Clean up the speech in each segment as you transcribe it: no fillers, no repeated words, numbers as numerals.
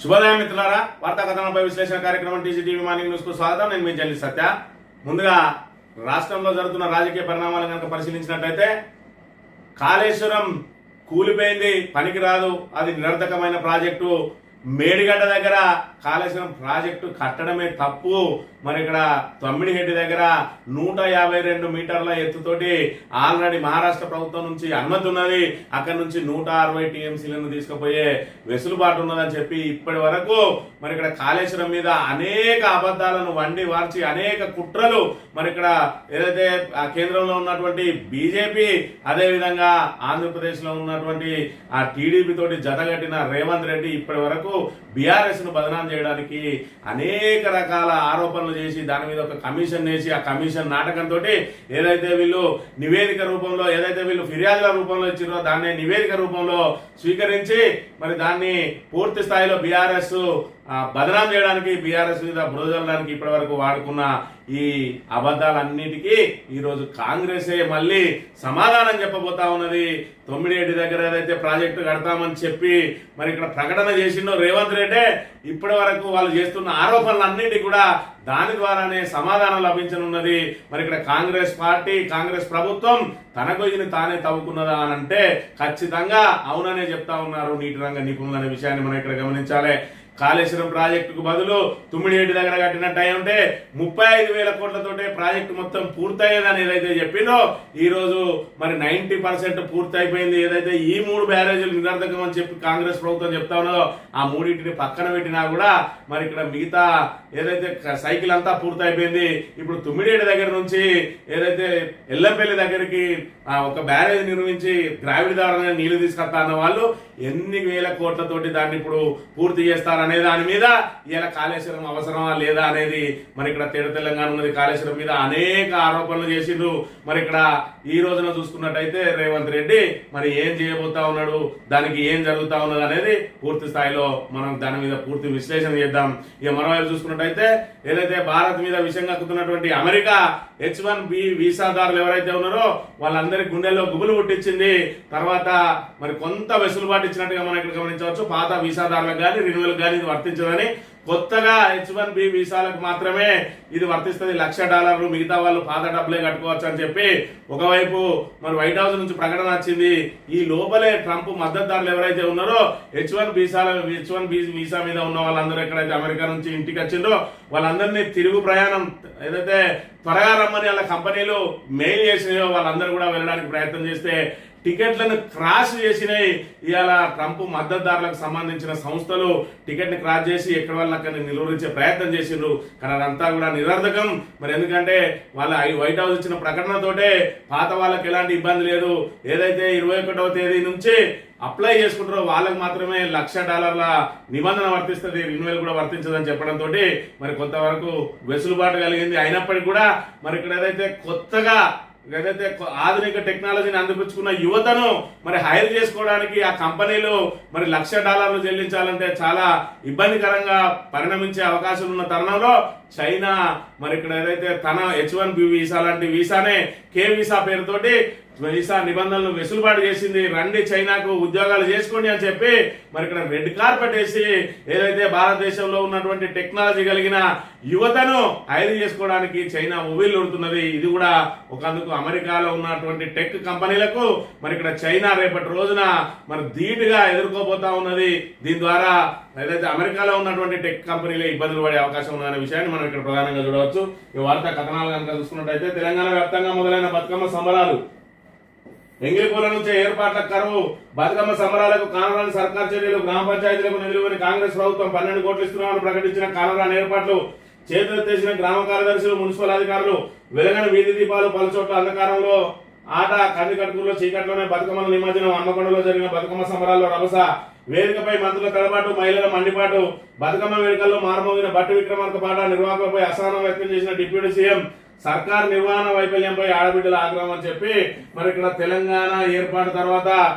శుభోదయం మిత్రులారా, వార్తా కథనంపై విశ్లేషణ కార్యక్రమం టీసీటీవీ మార్నింగ్ న్యూస్ కు స్వాగతం. నేను మీ జల్లి సత్య. ముందుగా రాష్ట్రంలో జరుగుతున్న రాజకీయ పరిణామాలను కనుక పరిశీలించినట్లయితే కాళేశ్వరం కూలిపోయింది, పనికిరాదు, అది నిరర్థకమైన ప్రాజెక్టు. మేడిగడ్డ దగ్గర కాళేశ్వరం ప్రాజెక్టు కట్టడమే తప్పు. మరి ఇక్కడ తమ్మిడిహెడ్డి దగ్గర 152 మీటర్ల ఎత్తుతోటి ఆల్రెడీ మహారాష్ట్ర ప్రభుత్వం నుంచి అనుమతి ఉన్నది. అక్కడ నుంచి 160 టీఎంసీలను తీసుకుపోయే వెసులుబాటు ఉన్నదని చెప్పి ఇప్పటి వరకు మరి ఇక్కడ కాళేశ్వరం మీద అనేక అబద్ధాలను వండి వార్చి అనేక కుట్రలు మరి ఇక్కడ ఏదైతే కేంద్రంలో ఉన్నటువంటి బీజేపీ, అదే విధంగా ఆంధ్రప్రదేశ్ లో ఉన్నటువంటి ఆ టీడీపీ తోటి జతగట్టిన రేవంత్ రెడ్డి ఇప్పటి వరకు బీఆర్ఎస్ ను బదనాం చేయడానికి అనేక రకాల ఆరోపణలు చేసి దాని మీద ఒక కమిషన్ వేసి ఆ కమిషన్ నాటకంతో ఏదైతే వీళ్ళు నివేదిక రూపంలో ఏదైతే వీళ్ళు ఫిర్యాదుల రూపంలో ఇచ్చారో దాన్ని నివేదిక రూపంలో స్వీకరించి మరి దాన్ని పూర్తి స్థాయిలో బీఆర్ఎస్ బదనాం చేయడానికి, బీఆర్ఎస్ మీద బురదలడానికి ఇప్పటి వరకు వాడుకున్న ఈ అబద్ధాలన్నిటికీ ఈరోజు కాంగ్రెసే మళ్ళీ సమాధానం చెప్పబోతా ఉన్నది. తొమ్మిడిహెడ్డి దగ్గర ఏదైతే ప్రాజెక్టు కడతామని చెప్పి మరి ఇక్కడ ప్రకటన చేసిండో రేవంత్ రెడ్డి, ఇప్పటి వరకు వాళ్ళు చేస్తున్న ఆరోపణలన్నిటి కూడా దాని ద్వారానే సమాధానం లభించనున్నది. మరి ఇక్కడ కాంగ్రెస్ పార్టీ, కాంగ్రెస్ ప్రభుత్వం తన గొయ్యిని తానే తవ్వుకున్నదా అని అంటే ఖచ్చితంగా అవుననే చెప్తా ఉన్నారు నీటి రంగ నిపుణులు అనే విషయాన్ని మనం ఇక్కడ గమనించాలి. కాళేశ్వరం ప్రాజెక్టుకు బదులు తుమ్మిడిహెడ్డి దగ్గర కట్టినట్టు అయి ఉంటే 35,000 కోట్లతోటే ప్రాజెక్టు మొత్తం పూర్తయ్యేదని ఏదైతే చెప్పిందో ఈ రోజు మరి 90% పూర్తి అయిపోయింది. ఏదైతే ఈ 3 బ్యారేజీలు నిరర్థకం అని చెప్పి కాంగ్రెస్ ప్రభుత్వం చెప్తా ఉన్నదో ఆ మూడింటిని పక్కన పెట్టినా కూడా మరి ఇక్కడ మిగతా ఏదైతే సైకిల్ అంతా పూర్తి అయిపోయింది. ఇప్పుడు తుమ్మిడిహెడ్డి దగ్గర నుంచి ఏదైతే ఎల్లంపల్లి దగ్గరికి ఒక బ్యారేజ్ నిర్మించి గ్రావిడ్ ద్వారా నీళ్లు తీసుకొస్తా అన్న వాళ్ళు ఎన్ని వేల కోట్లతోటి దాన్ని ఇప్పుడు పూర్తి చేస్తారనే దాని మీద ఇలా కాళేశ్వరం అవసరమా లేదా అనేది మరి ఇక్కడ తెలంగాణ ఉన్నది. కాళేశ్వరం మీద అనేక ఆరోపణలు చేసిండ్రు. మరి ఇక్కడ ఈ రోజున చూసుకున్నట్టయితే రేవంత్ రెడ్డి మరి ఏం చేయబోతా ఉన్నాడు, దానికి ఏం జరుగుతా ఉన్నది అనేది పూర్తి స్థాయిలో మనం దాని మీద పూర్తి విశ్లేషణ చేద్దాం. ఇక మరోవైపు చూసుకున్నట్టయితే ఏదైతే భారత్ మీద విషయం కక్కుతున్నటువంటి అమెరికా H1B వీసాదారులు ఎవరైతే ఉన్నారో వాళ్ళందరి గుండెల్లో గుబులు పుట్టించింది. తర్వాత మరి కొంత వెసులుబాటు ఇచ్చినట్టుగా మనం ఇక్కడ గమనించవచ్చు. పాత వీసాదారులకు కానీ రెన్యువల్ కానీ ఇది వర్తించదని, కొత్తగా H1B వీసాలకు మాత్రమే ఇది వర్తిస్తుంది. $1,00,000, మిగతా వాళ్ళు పాత డబ్బులే కట్టుకోవచ్చు అని చెప్పి ఒకవైపు మరి వైట్ హౌస్ నుంచి ప్రకటన వచ్చింది. ఈ లోపలే ట్రంప్ మద్దతుదారులు ఎవరైతే ఉన్నారో H1B వీసా మీద ఉన్న వాళ్ళందరూ ఎక్కడైతే అమెరికా నుంచి ఇంటికి వచ్చిందో వాళ్ళందరినీ తిరుగు ప్రయాణం ఏదైతే త్వరగా రమ్మని వాళ్ళ కంపెనీలు మెయిల్ చేసినాయో వాళ్ళందరూ కూడా వెళ్ళడానికి ప్రయత్నం చేస్తే టికెట్లను క్రాష్ చేసినాయి. ఇవాళ ట్రంప్ మద్దతుదారులకు సంబంధించిన సంస్థలు టికెట్ ని క్రాష్ చేసి ఎక్కడ వాళ్ళని అక్కడ నిలువరించే ప్రయత్నం చేసిండ్రు. కానీ అదంతా కూడా నిరర్థకం. మరి ఎందుకంటే వాళ్ళ వైట్ హౌస్ ఇచ్చిన ప్రకటనతోటే పాత వాళ్ళకి ఎలాంటి ఇబ్బంది లేదు. ఏదైతే 21వ తేదీ నుంచి అప్లై చేసుకుంటారో వాళ్ళకి మాత్రమే $1,00,000 నిబంధన వర్తిస్తుంది, రెన్యువల్ కూడా వర్తించదని చెప్పడంతో మరి కొంతవరకు వెసులుబాటు కలిగింది. అయినప్పటికీ కూడా మరి ఇక్కడ ఏదైతే కొత్తగా ఏదైతే ఆధునిక టెక్నాలజీని అందిపుచ్చుకున్న యువతను మరి హైర్ చేసుకోవడానికి ఆ కంపెనీలు మరి $1,00,000 చెల్లించాలంటే చాలా ఇబ్బందికరంగా పరిణమించే అవకాశం ఉన్న తరుణంలో చైనా మరి ఇక్కడ ఏదైతే తన H1B వీసా లాంటి వీసానే K వీసా పేరుతోటి వీసా నిబంధనలు వెసులుబాటు చేసింది. రండి చైనాకు ఉద్యోగాలు చేసుకోండి అని చెప్పి మరి ఇక్కడ రెడ్ కార్పెట్ వేసి ఏదైతే భారతదేశంలో ఉన్నటువంటి టెక్నాలజీ కలిగిన యువతను హైర్ చేసుకోవడానికి చైనా ఉవ్విళ్ళూరుతున్నది. ఇది కూడా ఒకందుకు అమెరికాలో ఉన్నటువంటి టెక్ కంపెనీలకు మరి ఇక్కడ చైనా రేపటి రోజున మరి ధీటుగా ఎదుర్కోబోతా ఉన్నది. దీని ద్వారా ఏదైతే అమెరికాలో ఉన్నటువంటి టెక్ కంపెనీలే ఇబ్బందులు పడే అవకాశం ఉందనే విషయాన్ని మనం ఇక్కడ ప్రధానంగా చూడవచ్చు. ఈ వార్తా కథనాలు కనుక చూసుకున్నట్టయితే తెలంగాణ వ్యాప్తంగా మొదలైన బతుకమ్మ సంబరాలు, ఎంగిలిపూల నుంచి ఏర్పాట్ల కరువు, బతుకమ్మ సంబరాలకు కానరాని సర్కార్ చర్యలు, గ్రామ పంచాయతీలకు నిధులు కాంగ్రెస్ ప్రభుత్వం 12 కోట్లు ఇస్తున్నామని ప్రకటించిన కానరాని ఏర్పాట్లు, చేతులెత్తేసిన గ్రామ కార్యదర్శులు, మున్సిపల్ అధికారులు, వెలగని వీధి దీపాలు, పలుచోట్ల అంధకారంలో ఆట, కందికట్టుకుల్లో చీకట్లోనే బతుకమ్మల నిమజ్జనం, హన్మకొండలో జరిగిన బతుకమ్మ సంబరాల్లో రభస, వేదికపై మంత్రుల తడబాటు, మహిళల మండిపాటు, బతుకమ్మ వేడుకల్లో మారుమోగిన భట్టి విక్రమార్క పాట, నిర్వాహకులపై అసహనం వ్యక్తం చేసిన డిప్యూటీ సీఎం, సర్కార్ నిర్వహణ వైఫల్యంపై ఆడబిడ్డల ఆగ్రహం అని చెప్పి మరి ఇక్కడ తెలంగాణ ఏర్పాటు తర్వాత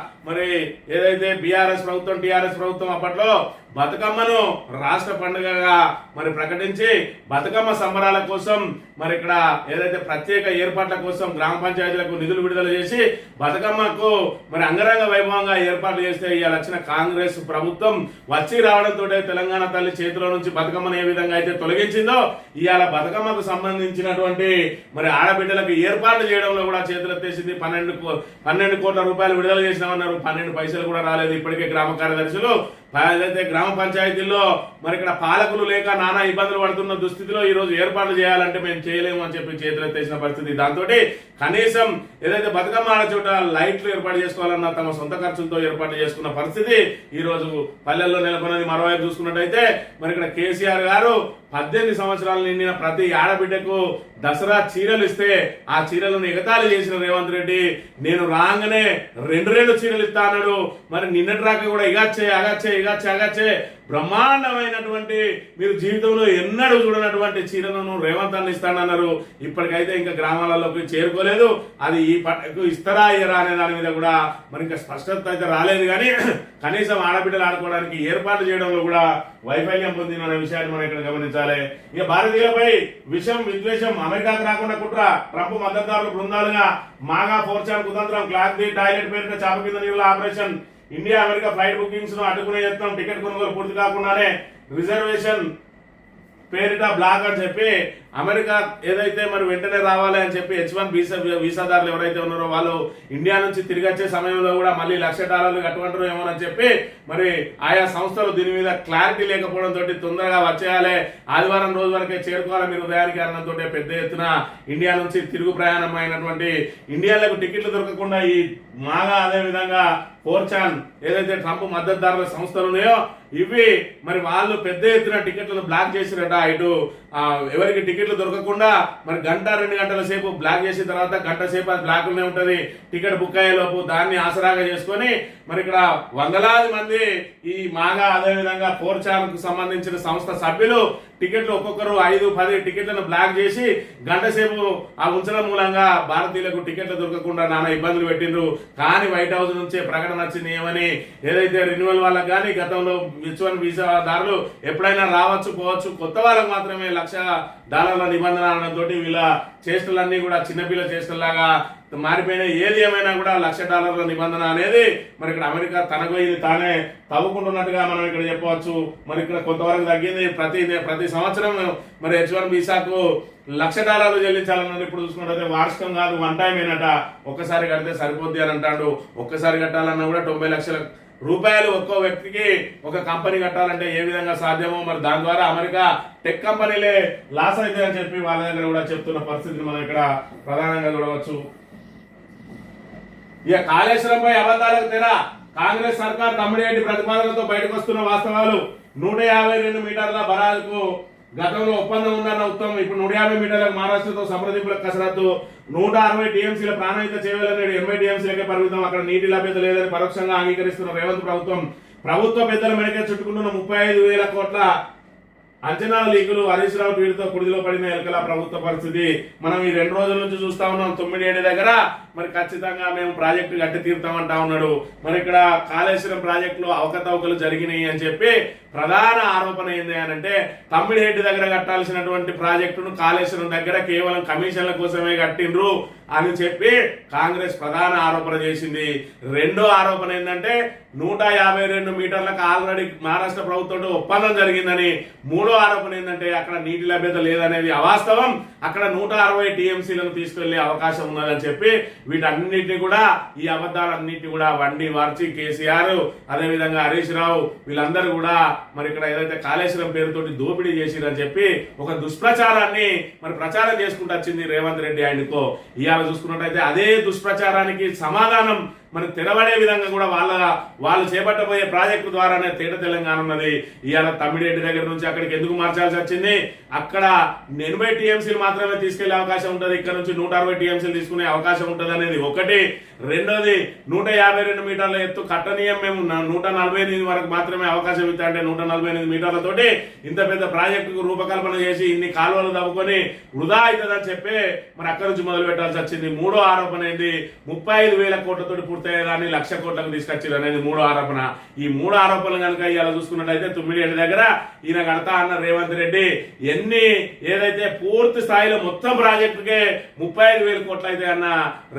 మరి ఏదైతే బీఆర్ఎస్ ప్రభుత్వం, టీఆర్ఎస్ ప్రభుత్వం అప్పట్లో బతుకమ్మను రాష్ట్ర పండుగగా మరి ప్రకటించి బతుకమ్మ సంబరాల కోసం మరి ఇక్కడ ఏదైతే ప్రత్యేక ఏర్పాట్ల కోసం గ్రామ పంచాయతీలకు నిధులు విడుదల చేసి బతుకమ్మకు మరి అంగరంగ వైభవంగా ఏర్పాట్లు చేస్తే ఇవాళ వచ్చిన కాంగ్రెస్ ప్రభుత్వం వచ్చి రావడంతో తెలంగాణ తల్లి చేతిలో నుంచి బతుకమ్మను ఏ విధంగా అయితే తొలగించిందో ఇవాళ బతుకమ్మకు సంబంధించినటువంటి మరి ఆడబిడ్డలకు ఏర్పాట్లు చేయడంలో కూడా చేతులెత్తేసింది. 12 కోట్ల రూపాయలు విడుదల చేసినామన్నారు, 12 పైసలు కూడా రాలేదు. ఇప్పటికే గ్రామ కార్యదర్శులు ఏదైతే గ్రామ పంచాయతీల్లో మరి ఇక్కడ పాలకులు లేక నానా ఇబ్బందులు పడుతున్న దుస్థితిలో ఈ రోజు ఏర్పాట్లు చేయాలంటే మేము చేయలేము అని చెప్పి చేతులెత్తేసిన పరిస్థితి. దాంతో కనీసం ఏదైతే బతుకమ్మ ఆడ చోట లైట్లు ఏర్పాటు చేసుకోవాలన్నా తమ సొంత ఖర్చులతో ఏర్పాటు చేసుకున్న పరిస్థితి ఈ రోజు పల్లెల్లో నెలకొన్నది. మరోవైపు చూసుకున్నట్టయితే మరి ఇక్కడ కేసీఆర్ గారు 18 సంవత్సరాలు నిండిన ప్రతి ఆడబిడ్డకు దసరా చీరలు ఇస్తే ఆ చీరలను ఎగతాళి చేసిన రేవంత్ రెడ్డి నేను రాగానే 2 చీరలు ఇస్తా అన్నాడు. మరి నిన్నటి రాక కూడా ఇగచ్చే బ్రహ్మాండమైనటువంటి మీరు జీవితంలో ఎన్నడూ చూడనటువంటి చీరలను రేవంత్ అన్న ఇస్తానన్నారు. ఇప్పటికైతే ఇంకా గ్రామాలలోకి చేరుకోలేదు. అది ఈ పంటకు ఇస్తారా ఇయ్యరా అనే దాని మీద కూడా మరి ఇంకా స్పష్టత అయితే రాలేదు. కానీ కనీసం ఆడబిడ్డలు ఆడుకోవడానికి ఏర్పాటు చేయడంలో కూడా వైఫల్యం పొందిన విషయాన్ని మనం ఇక్కడ గమనించాలి. ఇక భారతీయులపై విషం విద్వేషం అమెరికాకు రాకుండా కుట్ర ట్రంప్ మద్దతుదారులు బృందాలుగా మాగా 4chan కుతంత్రం క్లాక్ ది టాయిలెట్ పేరిట చాప కింద నీళ్ళ operation India America flight bookings ను అడ్డుకునే యత్నం టికెట్ కొనుగోలు పూర్తి కాకుండానే రిజర్వేషన్ పేరిట బ్లాక్ అని చెప్పి అమెరికా ఏదైతే మరి వెంటనే రావాలి అని చెప్పి H1 వీసాదారులు ఎవరైతే ఉన్నారో వాళ్ళు ఇండియా నుంచి తిరిగి వచ్చే సమయంలో కూడా మళ్ళీ $1,00,000 కట్టుకుంటారు ఏమోనని చెప్పి మరి ఆయా సంస్థలు దీని మీద క్లారిటీ లేకపోవడంతో తొందరగా వచ్చేయాలి, ఆదివారం రోజు వరకే చేరుకోవాలి మీరు ఉదయానికి కారణంతో పెద్ద ఎత్తున ఇండియా నుంచి తిరుగు ప్రయాణం అయినటువంటి ఇండియాలకు టికెట్లు దొరకకుండా ఈ మాగా అదే విధంగా 4chan ఏదైతే ట్రంప్ మద్దతుదారుల సంస్థలు ఉన్నాయో ఇవి మరి వాళ్ళు పెద్ద ఎత్తున టికెట్లను బ్లాక్ చేసిరట. ఇటు ఎవరికి టికెట్లు దొరకకుండా మరి 1-2 గంటల సేపు బ్లాక్ చేసిన తర్వాత గంట సేపు అది బ్లాక్లోనే ఉంటది. టికెట్ బుక్ అయ్యే లోపు దాన్ని ఆసరాగా చేసుకొని మరి ఇక్కడ వందలాది మంది ఈ మాగా అదే విధంగా 4chan కు సంబంధించిన సంస్థ సభ్యులు టికెట్లు ఒక్కొక్కరు 5-10 టికెట్లను బ్లాక్ చేసి గంట సేపు ఆ ఉంచడం మూలంగా భారతీయులకు టికెట్లు దొరకకుండా నానా ఇబ్బందులు పెట్టిండ్రు. కానీ వైట్ హౌస్ నుంచే ప్రకటన వచ్చింది ఏమని ఏదైతే రెన్యువల్ వాళ్ళకి కానీ గతంలో H1 వీసాదారులు ఎప్పుడైనా రావచ్చు పోవచ్చు, కొత్త వాళ్ళకు మాత్రమే $1,00,000 నిబంధన అనడంతో వీళ్ళ చేష్టలన్నీ కూడా చిన్నపిల్ల చేష్టలాగా మారిపోయినాయి. ఏది ఏమైనా కూడా $1,00,000 నిబంధన అనేది మరి ఇక్కడ అమెరికా తనకు ఇది తానే తవ్వుకుంటున్నట్టుగా మనం ఇక్కడ చెప్పవచ్చు. మరి ఇక్కడ కొంతవరకు తగ్గింది. ప్రతి సంవత్సరం మరి H1 వీసాకు $1,00,000 చెల్లించాలన్నది ఇప్పుడు చూసుకుంటే వార్షికం కాదు, 1 టైం ఏనట. ఒక్కసారి కడితే సరిపోద్ది అని అంటాడు. ఒక్కసారి కట్టాలన్నా కూడా 90 లక్షల రూపాయలు ఒక్కో వ్యక్తికి ఒక కంపెనీ కట్టాలంటే ఏ విధంగా సాధ్యమో మరి దాని ద్వారా అమెరికా టెక్ కంపెనీలే లాస్ అయితే అని చెప్పి వాళ్ళ దగ్గర కూడా చెప్తున్న పరిస్థితిని మనం ఇక్కడ ప్రధానంగా చూడవచ్చు. ఇక కాళేశ్వరంపై అబద్ధాలకు తెర కాంగ్రెస్ సర్కార్ తమ్మిడిరెడ్డి ప్రతిపాదనతో బయటకు వస్తున్న వాస్తవాలు 152 మీటర్ల బరాలకు గతంలో ఒప్పందం ఉందన్న ఉత్తమం ఇప్పుడు 150 మీటర్లకు మహారాష్ట్రతో సంప్రదింపులకు కసరత్తు 160 టీఎంసీల ప్రాణహిత చేయాలని 80 టీఎంసీలకే పరిమితం. అక్కడ నీటి లభ్యత లేదని పరోక్షంగా అంగీకరిస్తున్న రేవంత్ ప్రభుత్వ పెద్దల మెడకే చుట్టుకుంటున్న 35,000 కోట్ల అంచనా లీకులు హరీష్ రావు వీడితో కుడిలో పడిన ఎలకల ప్రభుత్వ పరిస్థితి మనం ఈ 2 రోజుల నుంచి చూస్తా ఉన్నాం. 9 దగ్గర మరి ఖచ్చితంగా మేము ప్రాజెక్టు కట్టి తీరుతామంటా ఉన్నాడు. మరి ఇక్కడ కాళేశ్వరం ప్రాజెక్టులో అవకతవకలు జరిగినాయి అని చెప్పి ప్రధాన ఆరోపణ ఏంది అని అంటే తమ్మిడిహెడ్డి దగ్గర కట్టాల్సినటువంటి ప్రాజెక్టును కాళేశ్వరం దగ్గర కేవలం కమిషన్ల కోసమే కట్టిండ్రు అని చెప్పి కాంగ్రెస్ ప్రధాన ఆరోపణ చేసింది. రెండో ఆరోపణ ఏంటంటే 152 మీటర్లకు ఆల్రెడీ మహారాష్ట్ర ప్రభుత్వంతో ఒప్పందం జరిగిందని. మూడో ఆరోపణ ఏంటంటే అక్కడ నీటి లభ్యత లేదనేది అవాస్తవం, అక్కడ 160 టీఎంసీలను తీసుకెళ్లే అవకాశం ఉన్నదని చెప్పి వీటన్నిటిని కూడా ఈ అబద్ధాలన్నింటినీ కూడా వండి వార్చి కేసీఆర్ అదేవిధంగా హరీష్ రావు వీళ్ళందరూ కూడా మరి ఇక్కడ ఏదైతే కాళేశ్వరం పేరుతోటి దోపిడీ చేసిరని చెప్పి ఒక దుష్ప్రచారాన్ని మరి ప్రచారం చేసుకుంటూ వచ్చింది రేవంత్ రెడ్డి ఆయనకో. ఇవాళ చూసుకున్నట్టయితే అదే దుష్ప్రచారానికి సమాధానం మరి తెరవడే విధంగా కూడా వాళ్ళు చేపట్టబోయే ప్రాజెక్టు ద్వారానే తేట తెలంగాణ ఉన్నది. ఇవాళ తమ్మిడిరెడ్డి దగ్గర నుంచి అక్కడికి ఎందుకు మార్చాల్సి వచ్చింది? అక్కడ 80 టీఎంసీలు మాత్రమే తీసుకెళ్లే అవకాశం ఉంటుంది, ఇక్కడ నుంచి 160 టీఎంసీలు తీసుకునే అవకాశం ఉంటుంది అనేది ఒకటి. రెండోది 152 మీటర్ల ఎత్తు కట్టనీయం మేము 148 వరకు మాత్రమే అవకాశం ఇస్తా అంటే 148 మీటర్లతోటి ఇంత పెద్ద ప్రాజెక్టుకు రూపకల్పన చేసి ఇన్ని కాలువలు తవ్వుకొని వృధా అవుతుందని చెప్పి మరి అక్కడి నుంచి మొదలు పెట్టాల్సి వచ్చింది. మూడో ఆరోపణ ఏంది 35,000 కోట్లతోటి పూర్తయ్యేదాన్ని 1,00,000 కోట్లకు తీసుకొచ్చారు అనేది మూడో ఆరోపణ. ఈ మూడు ఆరోపణలు కనుక ఇవాళ చూసుకున్నట్టయితే తుమ్మిడిహెడ్డి దగ్గర ఈయన కడతా అన్న రేవంత్ రెడ్డి ఏదైతే పూర్తి స్థాయిలో మొత్తం ప్రాజెక్టుకే 35,000 కోట్లు అయితే అన్న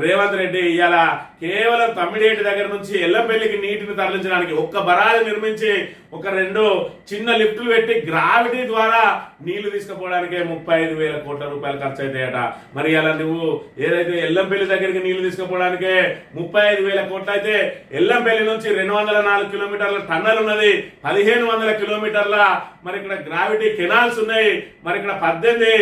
రేవంత్ రెడ్డి ఇవాళ కేవలం తమ్మిడిహెడ్డి దగ్గర నుంచి ఎల్లంపల్లికి నీటిని తరలించడానికి ఒక్క బరాలు నిర్మించి ఒక 2 చిన్న లిఫ్టులు పెట్టి గ్రావిటీ ద్వారా నీళ్లు తీసుకుపోవడానికే 35,000 కోట్ల రూపాయలు ఖర్చు అవుతాయట. మరి అలా నువ్వు ఏదైతే ఎల్లంపల్లి దగ్గరికి నీళ్లు తీసుకుపోవడానికే 35,000 కోట్లు అయితే ఎల్లంపల్లి నుంచి 204 కిలోమీటర్ల టన్నల్ ఉన్నది, 1,500 కిలోమీటర్ల మరి ఇక్కడ గ్రావిటీ కెనాల్స్ ఉన్నాయి, మరి ఇక్కడ 18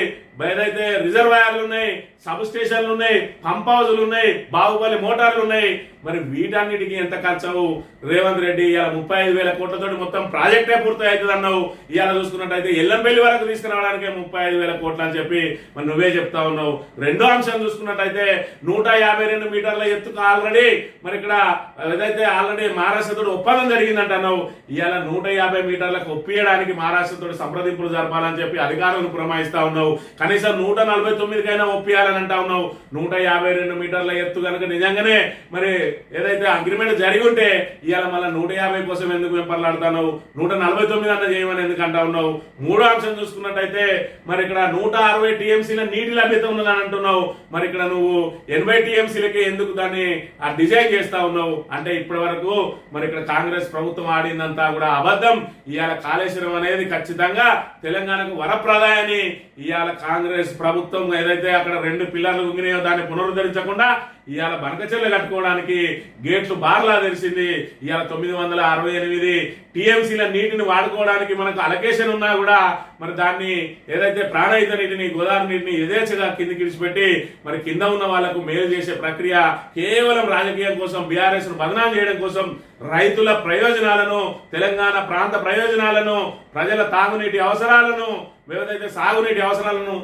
ఏదైతే రిజర్వాయర్లు ఉన్నాయి, సబ్ స్టేషన్లు ఉన్నాయి, పంప్ హౌజులు ఉన్నాయి, బాహుబలి మోటార్లు ఉన్నాయి. మరి వీటన్నిటికి ఎంత ఖర్చు రేవంత్ రెడ్డి ఇవాళ 35,000 కోట్లతో మొత్తం ప్రాజెక్టే పూర్తి అవుతుంది అన్నావు. ఇవాళ చూసుకున్నట్టయితే ఎల్లంపల్లి వరకు తీసుకురావడానికే 35,000 కోట్లు అని చెప్పి మరి నువ్వే చెప్తా ఉన్నావు. రెండో అంశం చూసుకున్నట్టయితే 152 మీటర్ల ఎత్తుకు ఆల్రెడీ మరి ఇక్కడ ఏదైతే ఆల్రెడీ మహారాష్ట్రతో ఒప్పందం జరిగిందంట అన్నావు. ఇవాళ 150 మీటర్లకు ఒప్పియడానికి మహారాష్ట్రతో సంప్రదింపులు జరపాలని చెప్పి అధికారులను పురమాయిస్తా ఉన్నావు. కనీసం 149కైనా ఒప్పియాలని అంటా ఉన్నావు. 152 మీటర్ల ఎత్తు కనుక నిజంగానే మరి ఏదైతే అగ్రిమెంట్ జరిగి ఉంటే ఇవాళ మళ్ళీ 150 కోసం ఎందుకు వెంపర్లాడుతున్నావు? 149 అన్న చేయమని ఎందుకు అంటా ఉన్నావు? మూడో అంశం చూసుకున్నట్టయితే మరి ఇక్కడ 160 టీఎంసీల నీటి లభ్యత ఉన్నదని అంటున్నావు. మరి ఇక్కడ నువ్వు 80 టీఎంసీలకి ఎందుకు దాన్ని డిజైన్ చేస్తా ఉన్నావు? అంటే ఇప్పటి వరకు మరి ఇక్కడ కాంగ్రెస్ ప్రభుత్వం ఆడిందంతా కూడా అబద్ధం. ఇవాళ కాళేశ్వరం అనేది ఖచ్చితంగా తెలంగాణకు వరప్రదాయని ఇవాళ కాంగ్రెస్ ప్రభుత్వం ఏదైతే అక్కడ 2 పిల్లర్లు ఉంగినాయో దాన్ని పునరుద్ధరించకుండా ఇవాళ బనకచెర్లు కట్టుకోవడానికి గేట్లు బార్లా తెరిచింది. ఇవాళ 968 టీఎంసీల నీటిని వాడుకోవడానికి మనకు అలొకేషన్ ఉన్నా కూడా మరి దాన్ని ఏదైతే ప్రాణహిత నీటిని గోదావరి నీటిని యథేచ్ఛగా కిందికి విడిచిపెట్టి మరి కింద ఉన్న వాళ్లకు మేలు చేసే ప్రక్రియ కేవలం రాజకీయం కోసం, బీఆర్ఎస్ ను బదనాం చేయడం కోసం, రైతుల ప్రయోజనాలను, తెలంగాణ ప్రాంత ప్రయోజనాలను, ప్రజల తాగునీటి అవసరాలను, ఏదైతే సాగునీటి అవసరాలను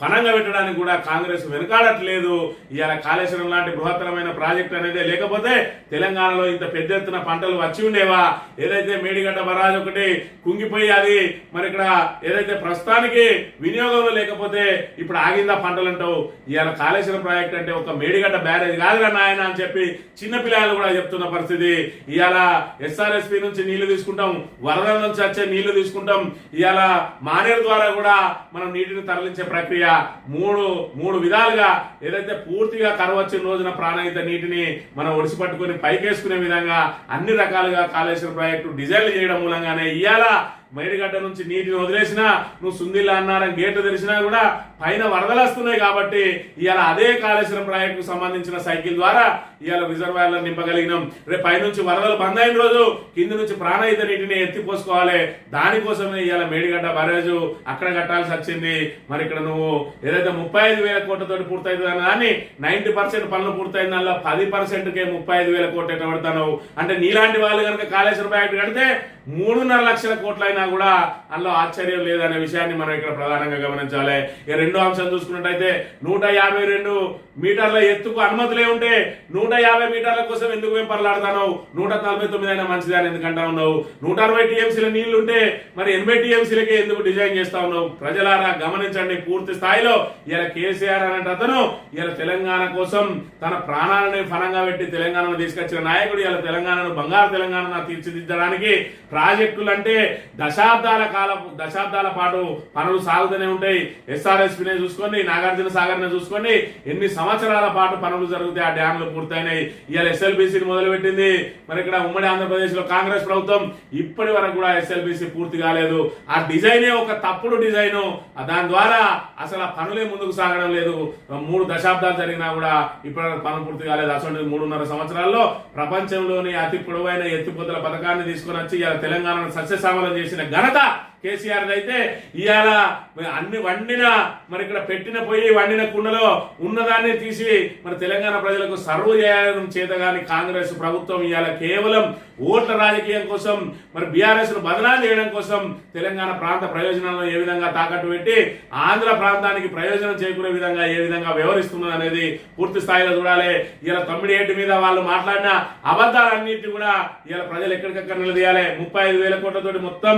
పనంగా పెట్టడానికి కూడా కాంగ్రెస్ వెనుకాడట్లేదు. ఇవాళ కాళేశ్వరం లాంటి బృహత్తరమైన ప్రాజెక్ట్ అనేది లేకపోతే తెలంగాణలో ఇంత పెద్ద ఎత్తున పంటలు వచ్చి ఉండేవా? ఏదైతే మేడిగడ్డ బరాజ్ ఒకటి కుంగిపోయి అది మరి ఇక్కడ ఏదైతే ప్రస్తుతానికి వినియోగంలో లేకపోతే ఇప్పుడు ఆగిందా పంటలు అంటావు. ఇవాళ కాళేశ్వరం ప్రాజెక్ట్ అంటే ఒక మేడిగడ్డ బ్యారేజ్ కాదురా నాయన అని చెప్పి చిన్న పిల్లలు కూడా చెప్తున్న పరిస్థితి. ఇవాళ ఎస్ఆర్ఎస్పీ నుంచి నీళ్లు తీసుకుంటాం, వరదల నుంచి వచ్చే నీళ్లు తీసుకుంటాం. ఇవాళ మానేరు ద్వారా కూడా మనం నీటిని తరలించే ప్రక్రియ మూడు విధాలుగా ఏదైతే పూర్తిగా కరువు వచ్చిన రోజున ప్రాణహిత నీటిని మనం ఒడిసి పట్టుకుని పైకేసుకునే విధంగా అన్ని రకాలుగా కాళేశ్వరం ప్రాజెక్టు డిజైన్లు చేయడం మూలంగానే ఇవాళ మేడిగడ్డ నుంచి నీటిని వదిలేసినా, నువ్వు సుందిల్లా అన్నారం గేట్లు తెరిచినా కూడా పైన వరదలు వస్తున్నాయి. కాబట్టి ఇవాళ అదే కాళేశ్వరం ప్రాజెక్టుకు సంబంధించిన సైకిల్ ద్వారా ఇవాళ రిజర్వాయర్లను నింపగలిగినాం. రేపు పైనుంచి వరదలు బంద్ అయిన రోజు కింది నుంచి ప్రాణహిత నీటిని ఎత్తిపోసుకోవాలి. దానికోసమే ఇవాళ మేడిగడ్డ బరేజు అక్కడ కట్టాల్సి వచ్చింది. మరి ఇక్కడ నువ్వు ఏదైతే 35,000 కోట్లతో పూర్తవుతుందని కానీ 90% పనులు పూర్తయిన దానిలో 10%కే 35,000 కోట్లు ఎట్లా పడతావు? అంటే నీలాంటి వాళ్ళు కనుక కాళేశ్వరం ప్రాజెక్టు కడితే 3.5 లక్షల కోట్లైనా కూడా అందులో ఆశ్చర్యం లేదనే విషయాన్ని మనం ఇక్కడ ప్రధానంగా గమనించాలి. ఇక రెండో అంశం చూసుకున్నట్టయితే 152 మీటర్ల ఎత్తుకు అనుమతులే ఉంటే 150 మీటర్ల కోసం ఎందుకు వెంపర్లాడుతావు? 149 అయినా మంచిదని ఎందుకంటా ఉన్నావు? 160 టీఎంసీల నీళ్లు ఉంటే మరి 80 టీఎంసీలకే ఎందుకు డిజైన్ చేస్తా ఉన్నావు? ప్రజలారా గమనించండి పూర్తి స్థాయిలో. ఇలా కేసీఆర్ అనే అతను ఇలా తెలంగాణ కోసం తన ప్రాణాలని ఫలంగా పెట్టి తెలంగాణను తీసుకొచ్చిన నాయకుడు. ఇలా తెలంగాణను బంగారు తెలంగాణ తీర్చిదిద్దడానికి ప్రాజెక్టులు అంటే దశాబ్దాల పాటు పనులు సాగుతూనే ఉంటాయి. ఎస్ఆర్ఎస్పీనే చూసుకోండి, నాగార్జున సాగర్నే చూసుకోండి, ఎన్ని సంవత్సరాల పాటు పనులు జరుగుతాయి. ఆ డ్యామ్లు పూర్తయినాయి. ఇవాళ ఎస్ఎల్బీసీని మొదలుపెట్టింది మరి ఇక్కడ ఉమ్మడి ఆంధ్రప్రదేశ్ లో కాంగ్రెస్ ప్రభుత్వం. ఇప్పటి వరకు కూడా ఎస్ఎల్బీసీ పూర్తి కాలేదు. ఆ డిజైనే ఒక తప్పుడు డిజైన్. దాని ద్వారా అసలు ఆ పనులే ముందుకు సాగడం లేదు. 3 దశాబ్దాలు జరిగినా కూడా ఇప్పటి వరకు పనులు పూర్తి కాలేదు. అసలు 3.5 సంవత్సరాల్లో ప్రపంచంలోని అతి పొడవైన ఎత్తిపోతల పథకాన్ని తీసుకుని వచ్చి ఇలా తెలంగాణను సస్యశ్యామలం చేసిన ఘనత కేసీఆర్ అయితే ఇవాళ అన్ని వండిన మరి ఇక్కడ పెట్టిన పొయ్యి వండిన కుండలో ఉన్నదాన్ని తీసి మరి తెలంగాణ ప్రజలకు సర్వ్ చేయడం చేతగాని కాంగ్రెస్ ప్రభుత్వం ఇవాళ కేవలం ఓట్ల రాజకీయం కోసం మరి బీఆర్ఎస్ ను బదనాలు చేయడం కోసం తెలంగాణ ప్రాంత ప్రయోజనాలను ఏ విధంగా తాకట్టు పెట్టి ఆంధ్ర ప్రాంతానికి ప్రయోజనం చేకూరే విధంగా ఏ విధంగా వ్యవహరిస్తున్నది అనేది పూర్తి స్థాయిలో చూడాలి. ఇలా 9 మీద వాళ్ళు మాట్లాడిన అబద్ధాలన్నింటినీ కూడా ఇలా ప్రజలు ఎక్కడికక్కడ నిలదీయాలి. 35,000 కోట్లతోటి మొత్తం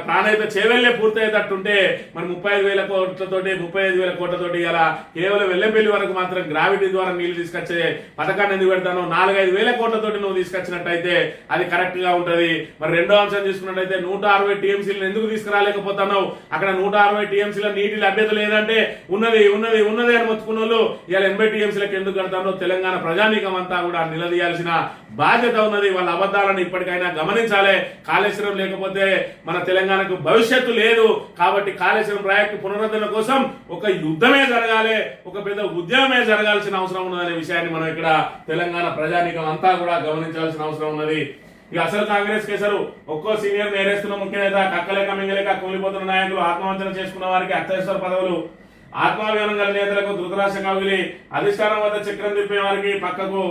ప్రాణహిత బాధ్యత చేవెళ్లే పూర్తయ్యేటట్టుంటే మరి 35,000 కోట్లతోటి 35,000 కోట్లతోటి ఇలా కేవలం వెల్లంపల్లి వరకు మాత్రం గ్రావిటీ ద్వారా నీళ్లు తీసుకొచ్చే పథకాన్ని ఎందుకు పెడతాను? 4-5 కోట్లతోటి నువ్వు తీసుకొచ్చినట్టయితే అది కరెక్ట్ గా ఉంటది. మరి రెండో అంశం తీసుకున్నట్టయితే 160 టీఎంసీలను ఎందుకు తీసుకురాలేకపోతున్నావు? అక్కడ 160 టీఎంసీల నీటి లభ్యత లేదంటే ఉన్నది ఉన్నది ఉన్నది అని మొత్తుకున్న వాళ్ళు ఇలా 80 టీఎంసీలకు ఎందుకు కడతానో తెలంగాణ ప్రజానీకం అంతా కూడా నిలదీయాల్సిన బాధ్యత ఉన్నది. వాళ్ళ అబద్ధాలను ఇప్పటికైనా గమనించాలి. కాళేశ్వరం లేకపోతే మన తెలంగాణకు భవిష్యత్తు లేదు. కాబట్టి కాళేశ్వరం ప్రాజెక్టు పునరుద్ధరణ కోసం ఒక యుద్ధమే జరగాలి, ఒక పెద్ద ఉద్యమమే జరగాల్సిన అవసరం ఉన్నదనే విషయాన్ని మనం ఇక్కడ తెలంగాణ ప్రజానీకం అంతా కూడా గమనించాల్సిన అవసరం ఉన్నది. ఇక అసలు కాంగ్రెస్ కేసరు ఒక్కో సీనియర్ నేరేస్తున్న ముఖ్య నేత, కక్కలేక మింగలేక కూలిపోతున్న నాయకులు, ఆత్మవంచన చేసుకున్న వారికి అత్యవసర పదవులు, ఆత్మాభిమానం గల నేతలకు ధృతరాశ కవిలి, అధిష్టానం వద్ద చక్రం తిప్పే వారికి పక్కకు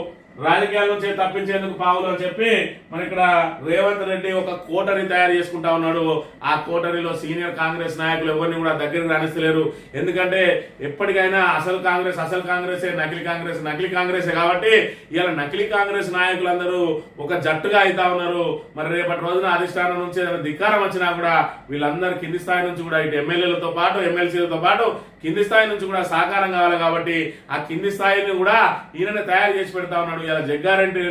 రాజకీయాల నుంచి తప్పించేందుకు పావులు అని చెప్పి మరి ఇక్కడ రేవంత్ రెడ్డి ఒక కోటరీ తయారు చేసుకుంటా ఉన్నాడు. ఆ కోటరీలో సీనియర్ కాంగ్రెస్ నాయకులు ఎవరిని కూడా దగ్గరికి రాణిస్తలేరు. ఎందుకంటే ఎప్పటికైనా అసలు కాంగ్రెసే, నకిలీ కాంగ్రెసే కాబట్టి ఇలా నకిలీ కాంగ్రెస్ నాయకులందరూ ఒక జట్టుగా అవుతా ఉన్నారు. మరి రేపటి రోజున అధిష్టానం నుంచి ధిక్కారం వచ్చినా కూడా వీళ్ళందరూ కింది స్థాయి నుంచి కూడా ఇటు ఎమ్మెల్యేలతో పాటు ఎమ్మెల్సీలతో పాటు కింది స్థాయి నుంచి కూడా సహకారం కావాలి. కాబట్టి ఆ కింది స్థాయిని కూడా ఈయననే తయారు చేసి పెడతా ఉన్నాడు. ఇలా జగ్గారెడ్డి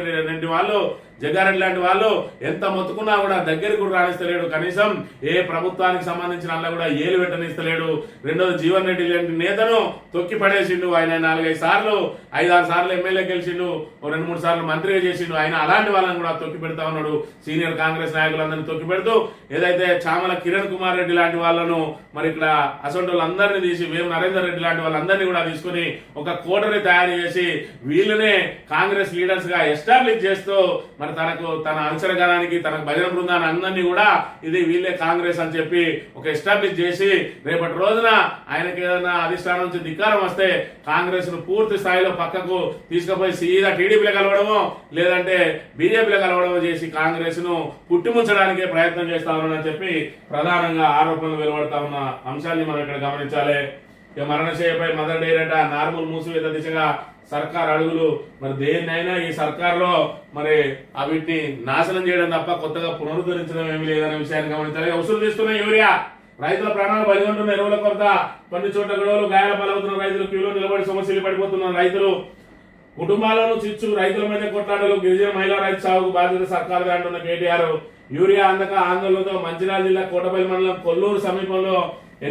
లాంటి వాళ్ళు ఎంత మొత్తుకున్నా కూడా దగ్గరికి కూడా రాణిస్తలేడు. కనీసం ఏ ప్రభుత్వానికి సంబంధించిన అలా కూడా ఏలు పెట్టనిస్తలేడు. రెండోది జీవన్ రెడ్డి లాంటి నేతను తొక్కి పడేసిండు. ఆయన 4-5 సార్లు 5-6 సార్లు ఎమ్మెల్యే గెలిచిండు, 2-3 సార్లు మంత్రిగా చేసిండు. ఆయన అలాంటి వాళ్ళని కూడా తొక్కి పెడతా ఉన్నాడు. సీనియర్ కాంగ్రెస్ నాయకులందరినీ తొక్కి పెడుతూ ఏదైతే చామల కిరణ్ కుమార్ రెడ్డి లాంటి వాళ్ళను మరి ఇక్కడ అసొంటి వాళ్ళందరినీ తీసి వేము నరేందర్ రెడ్డి లాంటి వాళ్ళందరినీ కూడా తీసుకుని ఒక కోటరీ తయారు చేసి వీళ్ళనే కాంగ్రెస్ లీడర్స్ గా ఎస్టాబ్లిష్ చేస్తూ మరి తన అనుచరగణానికి తన భజన బృందాన్ని అందరినీ కూడా ఇది వీళ్ళే కాంగ్రెస్ అని చెప్పి ఒక ఎస్టాబ్లిష్ చేసి రేపటి రోజున ఆయనకి ఏదైనా అధిష్టానం నుంచి ధిక్కారం వస్తే కాంగ్రెస్ ను పూర్తి స్థాయిలో పక్కకు తీసుకుపోయి సీదా టీడీపీలో కలవడమో లేదంటే బీజేపీలో కలవడమో చేసి కాంగ్రెస్ ను పుట్టిముంచడానికే ప్రయత్నం చేస్తా ఉన్నారని చెప్పి ప్రధానంగా ఆరోపణలు వెలువడతా ఉన్న అంశాన్ని మనం ఇక్కడ గమనించాలి. ఇక మరణశయ్యపై మదర్ డైరెక్ట్ నార్మల్ మూసివేత దిశగా సర్కార్ అడుగులు. మరి దేన్నైనా ఈ సర్కార్లో మరి వీటిని నాశనం చేయడం తప్ప కొత్తగా పునరుద్ధరించడం ఏమీ లేదనే విషయాన్ని గమనించాలి. వసూలు తీసుకున్న యూరియా, రైతుల ప్రాణాలు బలిగొంటున్న ఎరువుల కొరత, కొన్ని చోట్ల గొడవలు, గాయాల పాలవుతున్న రైతులు, క్యూలో నిలబడి సమస్యలు పడిపోతున్న రైతులు, కుటుంబాలను చిచ్చు, రైతుల మధ్య కొట్లాటలు, గిరిజన మహిళా రైతు సాగుకు బాధ్యత సర్కారు అంటున్న కేటీఆర్. యూరియా అందక ఆందోళనతో మంచిర్యాల జిల్లా కోటపల్లి మండలం కొల్లూరు సమీపంలో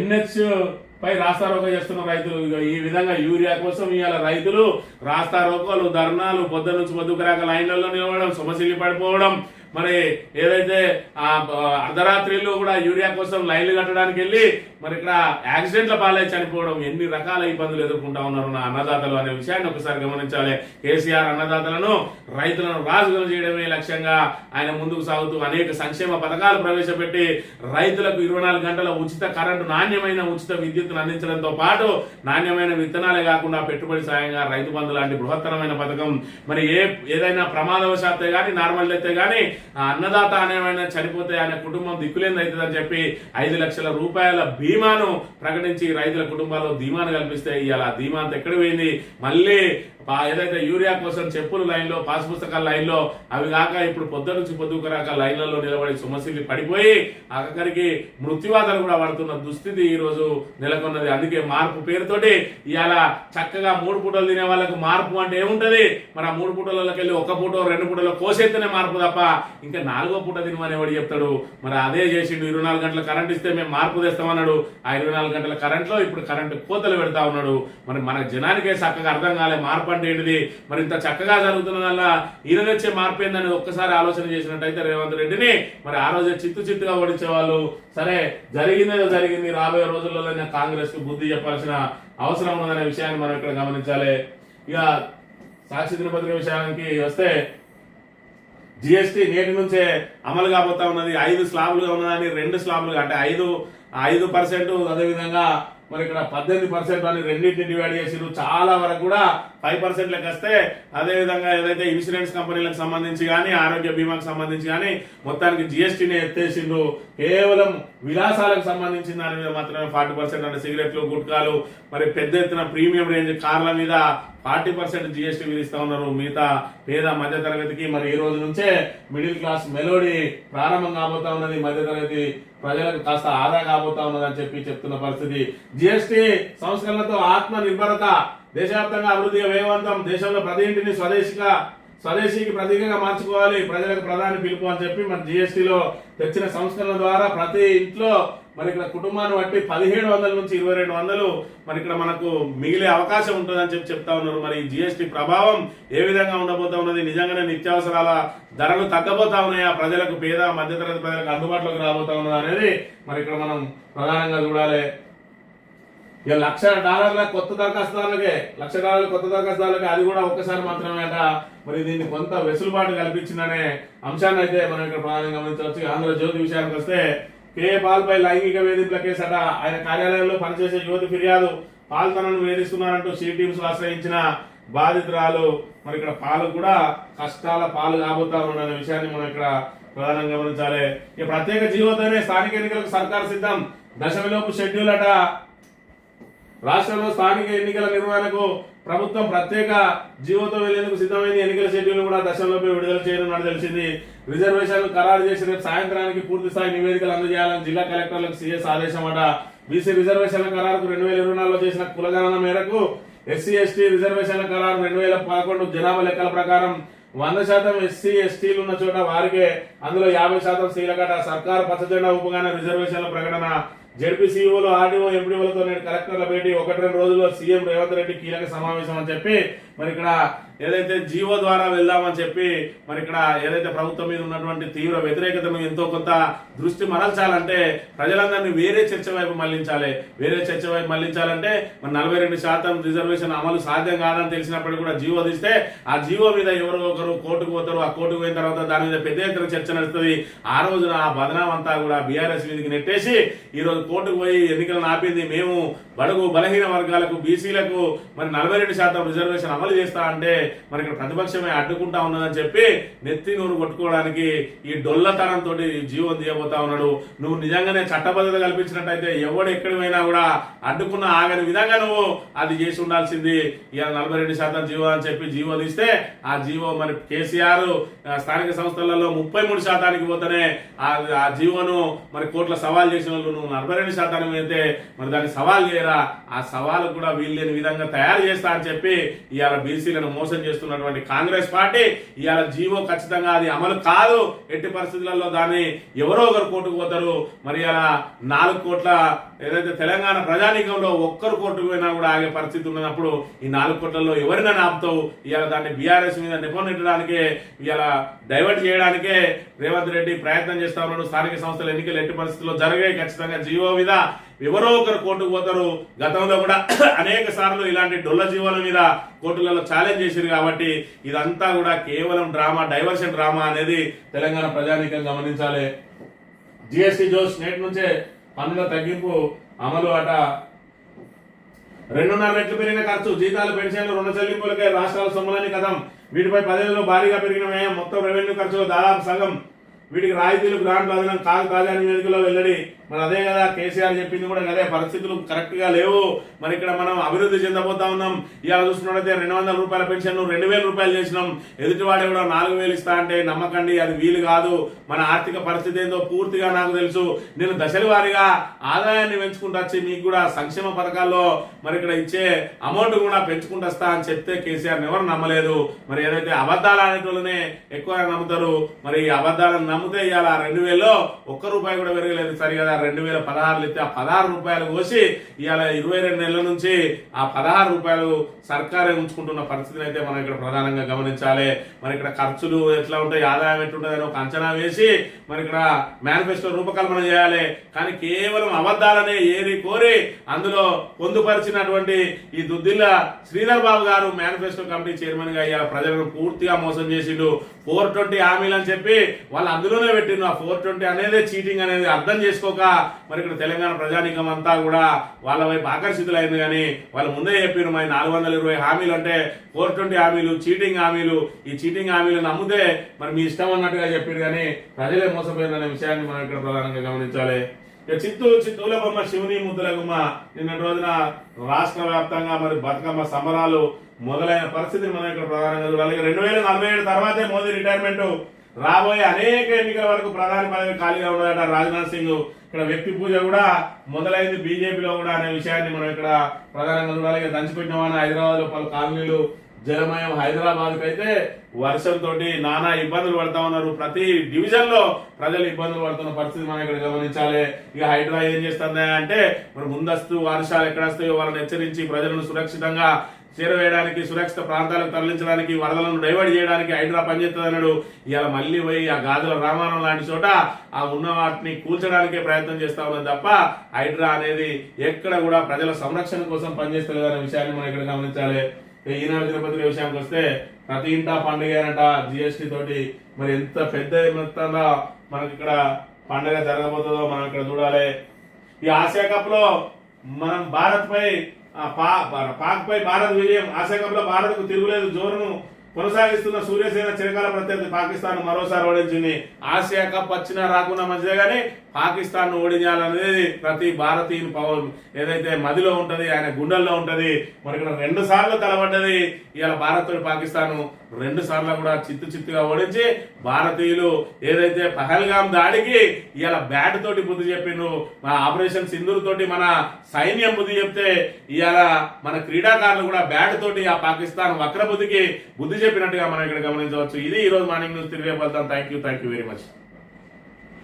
NH పై రాస్తారోకో చేస్తున్న రైతులు. ఈ విధంగా యూరియా కోసం ఇవాళ రైతులు రాస్తారోకోలు, ధర్నాలు, పొద్దు నుంచి పొద్దుకురాక లైన్లలో నిలవడం, సమస్యలు పడిపోవడం, మరి ఏదైతే అర్ధరాత్రిలో కూడా యూరియా కోసం లైన్లు కట్టడానికి వెళ్ళి మరి ఇక్కడ యాక్సిడెంట్ల పాలై చనిపోవడం, ఎన్ని రకాల ఇబ్బందులు ఎదుర్కొంటా ఉన్నారు నా అన్నదాతలు అనే విషయాన్ని ఒకసారి గమనించాలి. కేసీఆర్ అన్నదాతలను, రైతులను రాజులు చేయడమే లక్ష్యంగా ఆయన ముందుకు సాగుతూ అనేక సంక్షేమ పథకాలు ప్రవేశపెట్టి రైతులకు 24 గంటల ఉచిత కరెంటు, నాణ్యమైన ఉచిత విద్యుత్తును అందించడంతో పాటు నాణ్యమైన విత్తనాలే కాకుండా పెట్టుబడి సాయంగా రైతు బంధు లాంటి బృహత్తరమైన పథకం. మరి ఏదైనా ప్రమాదవశాత్తు గానీ నార్మల్ అయితే గానీ అన్నదాత అనేమైనా చనిపోతే ఆయన కుటుంబం దిక్కులేని అవుతుందని చెప్పి 5 లక్షల రూపాయల బీమాను ప్రకటించి రైతుల కుటుంబాల్లో ధీమాను కల్పిస్తే ఇవాళ ధీమా అంతా ఎక్కడ పోయింది? మళ్ళీ ఏదైతే యూరియా కోసం చెప్పులు లైన్లో, పాస్ పుస్తకాల లైన్లో, అవి కాక ఇప్పుడు పొద్దు నుంచి పొద్దుకురాక లైన్లలో నిలబడి సమస్యలు పడిపోయి ఆఖరికి మృత్యువాదాలు కూడా పడుతున్న దుస్థితి ఈ రోజు నెలకొన్నది. అందుకే మార్పు పేరుతోటి ఇవాళ చక్కగా 3 పూటలు తినే వాళ్ళకు మార్పు అంటే ఏముంటది? మరి ఆ 3 పూటలకి వెళ్ళి 1 పూట 2 పూటలో కోసేస్తేనే మార్పు తప్ప ఇంకా 4వ పూట తినమని ఎవడు చెప్తాడు? మరి అదే చేసిండు. 24 గంటల కరెంట్ ఇస్తే మేము మార్పు తెస్తామన్నాడు. ఆ 24 గంటల కరెంట్ లో ఇప్పుడు కరెంటు కోతలు పెడతా ఉన్నాడు. మరి మన జనానికే చక్కగా అర్థం కాలే మార్పు అంటే ఏంటిది. మరి ఇంత చక్కగా జరుగుతున్నదల్ల ఈయన తెచ్చే మార్పు ఏందని ఒక్కసారి ఆలోచన చేసినట్టయితే రేవంత్ రెడ్డిని మరి ఆ రోజే చిత్తుగా ఓడించే వాళ్ళు. సరే, జరిగిందేదో జరిగింది. రాబోయే రోజుల్లో కాంగ్రెస్ కు బుద్ధి చెప్పాల్సిన అవసరం ఉన్నదనే విషయాన్ని మనం ఇక్కడ గమనించాలి. ఇక సాక్షి దినపత్రిక విషయానికి వస్తే జిఎస్టీ నేటి నుంచే అమలు కాబోతా ఉన్నది. 5 స్లాబ్లుగా ఉన్నదని 2 స్లాబ్లుగా, అంటే 5%, అదేవిధంగా మరి ఇక్కడ 18% అని రెండింటిని డివైడ్ చేసిరు. చాలా వరకు కూడా 5% లెక్క వస్తే, అదేవిధంగా ఏదైతే ఇన్సూరెన్స్ కంపెనీలకు సంబంధించి కానీ ఆరోగ్య బీమాకు సంబంధించి కానీ మొత్తానికి జిఎస్టీని ఎత్తేసిండు. కేవలం విలాసాలకు సంబంధించిన దాని మీద మాత్రమే 40% అంటే సిగరెట్లు, గుట్కాలు, మరి పెద్ద ఎత్తున ప్రీమియం రేంజ్ కార్ల మీద 40% జిఎస్టీ విధిస్తా ఉన్నారు. మిగతా పేద మధ్య తరగతికి మరి ఈ రోజు నుంచే మిడిల్ క్లాస్ మెలోడీ ప్రారంభం కాబోతా ఉన్నది. మధ్య తరగతి ప్రజలకు కాస్త ఆదా కాబోతా ఉన్నదని చెప్తున్న పరిస్థితి. జిఎస్టీ సంస్కరణలతో ఆత్మ నిర్భరత, దేశవ్యాప్తంగా అభివృద్ధి వేగవంతం, దేశంలో ప్రతి ఇంటిని స్వదేశీకి ప్రతీకగా మార్చుకోవాలి, ప్రజలకు ప్రధాని పిలుపు అని చెప్పి మరి జిఎస్టీలో తెచ్చిన సంస్కరణ ద్వారా ప్రతి ఇంట్లో మరి ఇక్కడ కుటుంబాన్ని బట్టి 1700 నుంచి 2200 మరి ఇక్కడ మనకు మిగిలే అవకాశం ఉంటుందని చెప్తా ఉన్నారు. మరి జిఎస్టీ ప్రభావం ఏ విధంగా ఉండబోతా ఉన్నది, నిజంగానే నిత్యావసరాల ధరలు తగ్గబోతా ఉన్నాయా, ప్రజలకు పేద మధ్యతరగతి ప్రజలకు అందుబాటులోకి రాబోతా ఉన్నదా అనేది మరి ఇక్కడ మనం ప్రధానంగా చూడాలి. ఇక $1,00,000 కొత్త దరఖాస్తుదారులకే, $1,00,000 కొత్త దరఖాస్తుదారులకే, అది కూడా ఒక్కసారి మాత్రమే అట. మరి దీన్ని కొంత వెసులుబాటు కల్పించిందనే అంశాన్ని అయితే మనం ఇక్కడ ప్రధానంగా గమనించవచ్చు. ఆంధ్రజ్యోతి విషయానికి వస్తే కే పాల్పై లైంగిక వేధింపుల కేసు అట. ఆయన కార్యాలయంలో పనిచేసే యువతి ఫిర్యాదు, పాల్ తనను వేధిస్తున్నారంటూ సి టీమ్స్ ఆశ్రయించిన బాధితురాలు. మరి ఇక్కడ పాలు కూడా కష్టాల పాలు కాబోతా ఉన్న విషయాన్ని మనం ఇక్కడ ప్రధానంగా గమనించాలి. ఇక ప్రత్యేక జీవోతోనే స్థానిక ఎన్నికలకు సర్కారు సిద్ధం, దశమిలోపు షెడ్యూల్ అట. రాష్ట్రంలో స్థానిక ఎన్నికల నిర్వహణకు ప్రభుత్వం ప్రత్యేక జీవోతో వెళ్లేందుకు సిద్ధమైంది. ఎన్నికల షెడ్యూల్ కూడా దశలోపే విడుదల చేయనున్నట్టు తెలిసింది. రిజర్వేషన్లు ఖరారు చేసి రేపు సాయంత్రానికి పూర్తి స్థాయి నివేదికలు అందజేయాలని జిల్లా కలెక్టర్లకు సీఎస్ ఆదేశం అట. బీసీ రిజర్వేషన్ల ఖరారుకు 2024లో చేసిన కులగణన మేరకు ఎస్సీ ఎస్టీ రిజర్వేషన్ల ఖరారు 2011 జనాభా లెక్కల ప్రకారం 100% ఎస్సీ ఎస్టీలు ఉన్న చోట వారికే, అందులో 50% స్త్రీలకట. సర్కారు పచ్చజెండా ఊపగానే రిజర్వేషన్ల ప్రకటన. జెడ్పీ సీఈఓలు, ఆర్డీఓ, ఎంపీడీఓలతో నేడు కలెక్టర్ల భేటీ. 1-2 రోజుల్లో సీఎం రేవంత్ రెడ్డి కీలక సమావేశం అని చెప్పి మరి ఇక్కడ ఏదైతే జీవో ద్వారా వెళ్దామని చెప్పి మరి ఇక్కడ ఏదైతే ప్రభుత్వం మీద ఉన్నటువంటి తీవ్ర వ్యతిరేకతను ఎంతో కొంత దృష్టి మరల్చాలంటే ప్రజలందరినీ వేరే చర్చ వైపు మళ్లించాలి. వేరే చర్చ వైపు మళ్లించాలంటే మరి 42% రిజర్వేషన్ అమలు సాధ్యం కాదని తెలిసినప్పటికీ కూడా జీవో తీస్తే ఆ జీవో మీద ఎవరో ఒకరు కోర్టుకు పోతారు. ఆ కోర్టుకు పోయిన తర్వాత దాని మీద పెద్ద ఎత్తున చర్చ నడుస్తుంది. ఆ రోజున ఆ బదనాం అంతా కూడా బీఆర్ఎస్ మీదకి నెట్టేసి ఈ రోజు కోర్టుకు పోయి ఎన్నికలను ఆపింది మేము, బడుగు బలహీన వర్గాలకు, బీసీలకు మరి 42% రిజర్వేషన్ అమలు చేస్తా అంటే మరి ఇక్కడ ప్రతిపక్షమే అడ్డుకుంటా ఉన్నదని చెప్పి నెత్తి నూరు కొట్టుకోవడానికి ఈ డొల్లతనంతో జీవో తీయబోతా ఉన్నాడు. నువ్వు నిజంగానే చట్టబద్ధత కల్పించినట్టయితే ఎవడు ఎక్కడికి పోయినా కూడా అడ్డుకున్న ఆగని విధంగా నువ్వు అది చేసి ఉండాల్సింది. ఇవాళ 42% జీవో అని చెప్పి జీవో తీస్తే ఆ జీవో మరి కేసీఆర్ స్థానిక సంస్థలలో 33% పోతేనే ఆ జీవోను మరి కోర్టులో సవాల్ చేసిన వాళ్ళు నువ్వు 42% అయితే మరి దాన్ని సవాల్ చేయరా, ఆ సవాలు కూడా వీల్లేని విధంగా తయారు చేస్తా అని చెప్పి ఇవాళ బీసీలను మోసం చేస్తున్నటువంటి కాంగ్రెస్ పార్టీ ఇవాళ జీవో ఖచ్చితంగా అది అమలు కాదు, ఎట్టి పరిస్థితులలో దాన్ని ఎవరో ఒకరు కోర్టుకు పోతారు. మరి ఇలా 4 కోట్ల ఏదైతే తెలంగాణ ప్రజానీకంలో ఒక్కరు కోర్టుకు పోయినా కూడా ఆగే పరిస్థితి ఉన్నప్పుడు ఈ 4 కోట్లలో ఎవరినైనా ఆపుతావు. ఇవాళ దాన్ని బీఆర్ఎస్ మీద నెట్టడానికే, ఇవాళ డైవర్ట్ చేయడానికే రేవంత్ రెడ్డి ప్రయత్నం చేస్తా ఉన్నాడు. స్థానిక సంస్థల ఎన్నికలు ఎట్టి పరిస్థితుల్లో జరిగాయి. ఖచ్చితంగా జీవో మీద ఎవరో ఒకరు కోర్టుకు పోతారు. గతంలో కూడా అనేక సార్లు ఇలాంటి డొల్ల జీవోల మీద కోర్టులలో ఛాలెంజ్ చేశారు. కాబట్టి ఇదంతా కూడా కేవలం డ్రామా, డైవర్షన్ డ్రామా అనేది తెలంగాణ ప్రజానీకం గమనించాలి. జిఎస్టీ జోష్, నేటి నుంచే పన్నుల తగ్గింపు అమలు అట. 2.5 రెట్లు పెరిగిన ఖర్చు, జీతాలు, పెన్షన్లు, రుణ చెల్లింపులకే రాష్ట్రాల సొమ్ములని కథం. వీటిపై 10 ఏళ్లలో భారీగా పెరిగిన వ్యయం, మొత్తం రెవెన్యూ ఖర్చులో దాదాపు సగం. వీటికి రాయితీలు, గ్రాంట్లు అదనం కాదు తాజా నివేదికలో వెల్లడి. మరి అదే కదా కేసీఆర్ చెప్పింది కూడా అదే, పరిస్థితులు కరెక్ట్ గా లేవు. మరి ఇక్కడ మనం అభివృద్ధి చెందబోతా ఉన్నాం. ఇవాళ చూసుకున్నట్టయితే 200 రూపాయల పెన్షన్ 2000 రూపాయలు చేసినాం. ఎదుటివాడు కూడా 4000 ఇస్తా అంటే నమ్మకండి, అది వీలు కాదు. మన ఆర్థిక పరిస్థితి ఏందో పూర్తిగా నాకు తెలుసు. నేను దశల వారీగా ఆదాయాన్ని పెంచుకుంటూ వచ్చి మీకు కూడా సంక్షేమ పథకాల్లో మరి ఇక్కడ ఇచ్చే అమౌంట్ కూడా పెంచుకుంటూ వస్తా అని చెప్తే కేసీఆర్ ఎవరు నమ్మలేదు. మరి ఏదైతే అబద్ధాలు అనేటోళ్ళనే ఎక్కువ నమ్ముతారు. మరి ఈ అబద్ధాలను నమ్మితే ఇవాళ 2000లో ₹1 కూడా పెరగలేదు. సరి కదా, 2016 ఇస్తే ఆ 16 రూపాయలు కోసి ఇవాళ 22 నెలల నుంచి ఆ 16 రూపాయలు సర్కారే ఉంచుకుంటున్న పరిస్థితిని అయితే మనం ఇక్కడ ప్రధానంగా గమనించాలి. మరి ఇక్కడ ఖర్చులు ఎట్లా ఉంటాయి, ఆదాయం ఎట్లుంటుంది అని ఒక అంచనా వేసి మరి ఇక్కడ మేనిఫెస్టో రూపకల్పన చేయాలి. కానీ కేవలం అబద్ధాలనే ఏరి కోరి అందులో పొందుపరిచినటువంటి ఈ దుద్దిల్ల శ్రీధర్ బాబు గారు మేనిఫెస్టో కమిటీ చైర్మన్ గా ఇవాళ ప్రజలను పూర్తిగా మోసం చేసిండు. 420 హామీలు అని చెప్పి వాళ్ళు అందులోనే పెట్టిండు. ఆ 420 అనేది చీటింగ్ అనేది అర్థం చేసుకోక విధంగా మరి ఇక్కడ తెలంగాణ ప్రజానీకం అంతా కూడా వాళ్ళ వైపు ఆకర్షితులైంది. కానీ వాళ్ళు ముందే చెప్పారు మరి 420 హామీలు అంటే 420 హామీలు చీటింగ్ హామీలు, ఈ చీటింగ్ హామీలు నమ్మితే మరి మీ ఇష్టం అన్నట్టుగా చెప్పారు. కానీ ప్రజలే మోసపోయిందనే విషయాన్ని మనం ఇక్కడ ప్రధానంగా గమనించాలి. చిత్తూల బొమ్మ శివుని ముద్దుల గుమ్మ నిన్నటి రోజున రాష్ట్ర వ్యాప్తంగా మరి బతుకమ్మ సంబరాలు మొదలైన పరిస్థితిని మనం ఇక్కడ ప్రధానంగా చూడాలి. 2047 తర్వాతే మోదీ రిటైర్మెంట్, రాబోయే అనేక ఎన్నికల వరకు ప్రధాని పదవి ఖాళీగా ఉన్నదట రాజ్నాథ్ సింగ్. ఇక్కడ వ్యక్తి పూజ కూడా మొదలైంది బీజేపీలో కూడా అనే విషయాన్ని మనం ఇక్కడ ప్రధానంగా చూడాలి. దంచిపెట్టిన హైదరాబాద్ లో పలు కాలనీలు జలమయం, హైదరాబాద్ అయితే వర్షంతో నానా ఇబ్బందులు పడతా ఉన్నారు. ప్రతి డివిజన్ లో ప్రజలు ఇబ్బందులు పడుతున్న పరిస్థితి మనం ఇక్కడ గమనించాలి. ఇక హైడ్రా ఏం చేస్తుంది అంటే మరి ముందస్తు వర్షాలు ఎక్కడ వస్తాయో వాళ్ళని హెచ్చరించి ప్రజలను సురక్షితంగా చేరవేయడానికి, సురక్షిత ప్రాంతాలకు తరలించడానికి, వరదలను డైవర్ట్ చేయడానికి హైడ్రా పనిచేస్తుంది అన్నాడు. ఇలా మళ్ళీ పోయి ఆ గాజుల రామాయణం లాంటి చోట ఆ ఉన్న వాటిని కూల్చడానికే ప్రయత్నం చేస్తా ఉన్నది తప్ప హైడ్రా అనేది ఎక్కడ కూడా ప్రజల సంరక్షణ కోసం పనిచేస్తలేదు అనే విషయాన్ని మనం ఇక్కడ గమనించాలి. ఈనాడు దినపత్రిక విషయానికి వస్తే ప్రతి ఇంటా పండుగ అనట జిఎస్టీ తోటి మరి ఎంత పెద్ద మొత్తంగా మనకి ఇక్కడ పండుగ జరగబోతుందో మనం ఇక్కడ చూడాలి. ఈ ఆసియా కప్ లో మనం భారత్ పై పాక్ పై భారత్ విజయం. ఆసియా కప్ లో భారత్ కు తిరుగులేదు. జోరును కొనసాగిస్తున్న సూర్యసేన చిరకాల ప్రత్యర్థి పాకిస్తాన్ మరోసారి ఓడించింది. ఆసియా కప్ వచ్చినా రాకున్నా మంచిదే కానీ పాకిస్తాన్ ను ఓడించాలనేది ప్రతి భారతీయుని ఏదైతే మదిలో ఉంటది, ఆయన గుండెల్లో ఉంటది. మరి ఇక్కడ 2 సార్లు తలబడ్డది. ఇవాళ భారత్ తోటి పాకిస్తాన్ 2 సార్లు కూడా చిత్తుగా ఓడించి భారతీయులు ఏదైతే పహల్గామ్ దాడికి ఇవాళ బ్యాట్ తోటి బుద్ధి చెప్పిండ్రు, మన ఆపరేషన్ సింధూర్ తోటి మన సైన్యం బుద్ధి చెప్తే ఇవాళ మన క్రీడాకారులు కూడా బ్యాట్ తోటి ఆ పాకిస్తాన్ వక్ర బుద్ధికి బుద్ధి చెప్పినట్టుగా మనం ఇక్కడ గమనించవచ్చు. ఇది ఈ రోజు మార్నింగ్ న్యూస్. తిరిగే వెళ్తాం. Thank you very much.